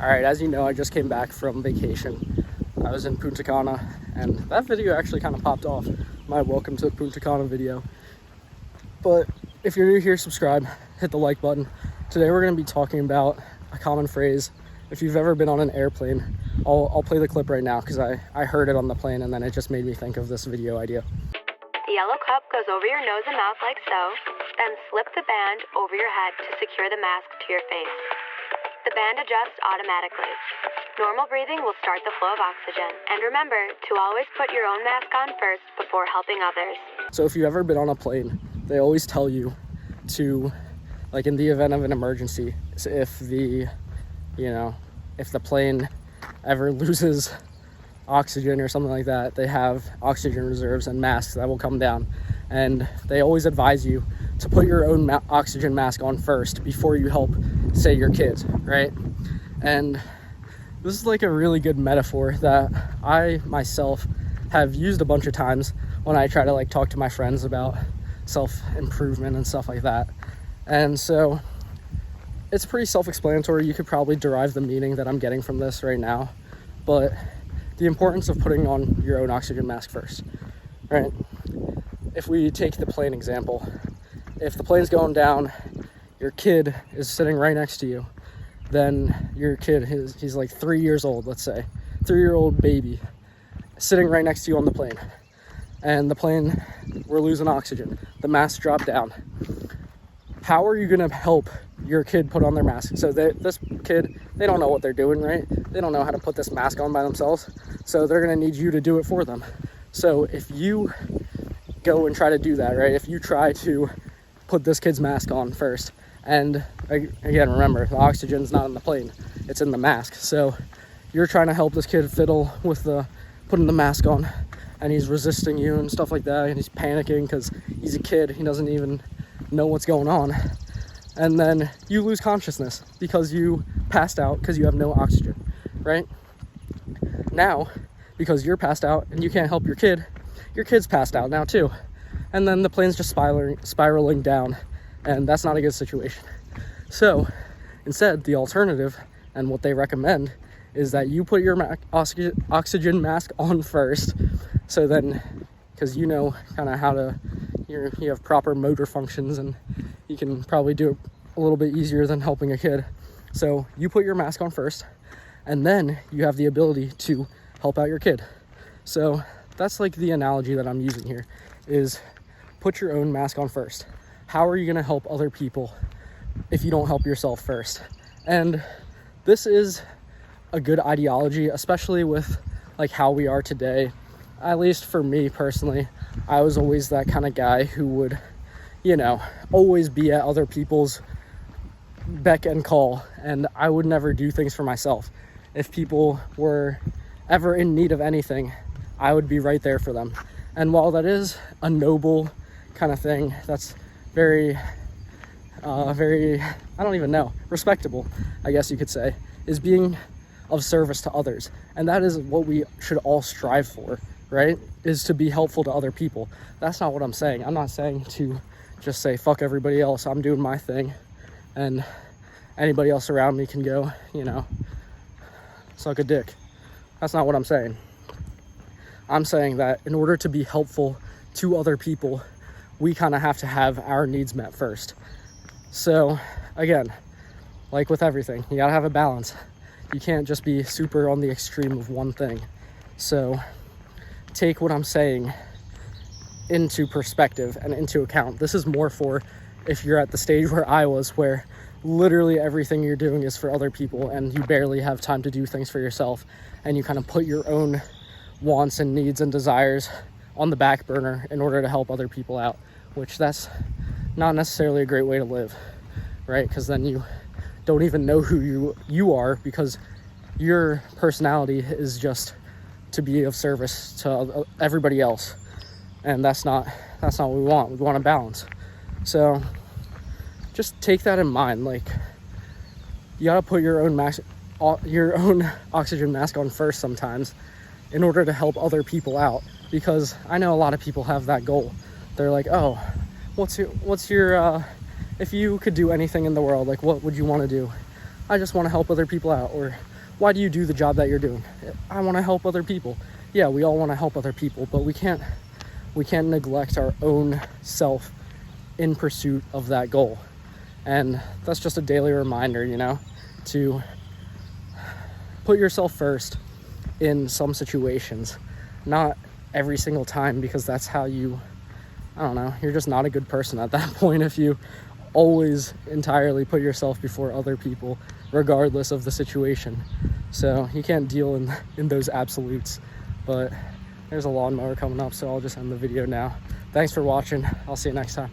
All right, as you know, I just came back from vacation. I was in Punta Cana, and that video actually kind of popped off, my welcome to Punta Cana video. But if you're new here, subscribe, hit the like button. Today we're going to be talking about a common phrase. If you've ever been on an airplane, I'll play the clip right now because I heard it on the plane and then it just made me think of this video idea. The yellow cup goes over your nose and mouth like so, then slip the band over your head to secure the mask to your face. The band adjusts automatically. Normal breathing will start the flow of oxygen. And remember to always put your own mask on first before helping others. So if you've ever been on a plane, they always tell you to, like in the event of an emergency, if the plane ever loses oxygen or something like that, they have oxygen reserves and masks that will come down. And they always advise you to put your own oxygen mask on first before you help, say, your kids, right? And this is like a really good metaphor that I myself have used a bunch of times when I try to like talk to my friends about self-improvement and stuff like that. And so it's pretty self-explanatory. You could probably derive the meaning that I'm getting from this right now, but the importance of putting on your own oxygen mask first, right? If we take the plane example, if the plane's going down, your kid is sitting right next to you, then your kid, he's like 3 years old, let's say, 3-year-old baby, sitting right next to you on the plane, and the plane, we're losing oxygen, the mask dropped down. How are you gonna help your kid put on their mask? So this kid, they don't know what they're doing, right? They don't know how to put this mask on by themselves, so they're gonna need you to do it for them. So if you go and try to do that, right? If you try to put this kid's mask on first, and again, remember, the oxygen's not in the plane, it's in the mask. So you're trying to help this kid fiddle with putting the mask on, and he's resisting you and stuff like that, and he's panicking because he's a kid, he doesn't even know what's going on. And then you lose consciousness because you passed out because you have no oxygen, right? Now, because you're passed out and you can't help your kid's passed out now too. And then the plane's just spiraling down, and that's not a good situation. So instead, the alternative and what they recommend is that you put your oxygen mask on first. So then, because you know kind of how to, you have proper motor functions and you can probably do it a little bit easier than helping a kid. So you put your mask on first, and then you have the ability to help out your kid. So that's like the analogy that I'm using here, is put your own mask on first. How are you going to help other people if you don't help yourself first? And this is a good ideology, especially with like how we are today. At least for me personally, I was always that kind of guy who would, always be at other people's beck and call, and I would never do things for myself. If people were ever in need of anything, I would be right there for them. And while that is a noble kind of thing, that's very, I don't even know, respectable, I guess you could say, is being of service to others. And that is what we should all strive for, right? Is to be helpful to other people. That's not what I'm saying. I'm not saying to just say, fuck everybody else, I'm doing my thing, and anybody else around me can go, suck a dick. That's not what I'm saying. I'm saying that in order to be helpful to other people, we kind of have to have our needs met first. So again, like with everything, you gotta have a balance. You can't just be super on the extreme of one thing. So take what I'm saying into perspective and into account. This is more for if you're at the stage where I was, where literally everything you're doing is for other people and you barely have time to do things for yourself, and you kind of put your own wants and needs and desires on the back burner in order to help other people out, which that's not necessarily a great way to live, right? Because then you don't even know who you are, because your personality is just to be of service to everybody else, and that's not what we want. We want a balance. So just take that in mind. Like, you gotta put your own oxygen mask on first sometimes in order to help other people out, because I know a lot of people have that goal. They're like, oh, what's your if you could do anything in the world, like what would you want to do? I just want to help other people out, or why do you do the job that you're doing? I want to help other people. Yeah, we all want to help other people, but we can't neglect our own self in pursuit of that goal. And that's just a daily reminder, you know, to put yourself first in some situations. Not every single time, because that's how you, I don't know, you're just not a good person at that point if you always entirely put yourself before other people, regardless of the situation. So you can't deal in those absolutes. But there's a lawnmower coming up, so I'll just end the video now. Thanks for watching. I'll see you next time.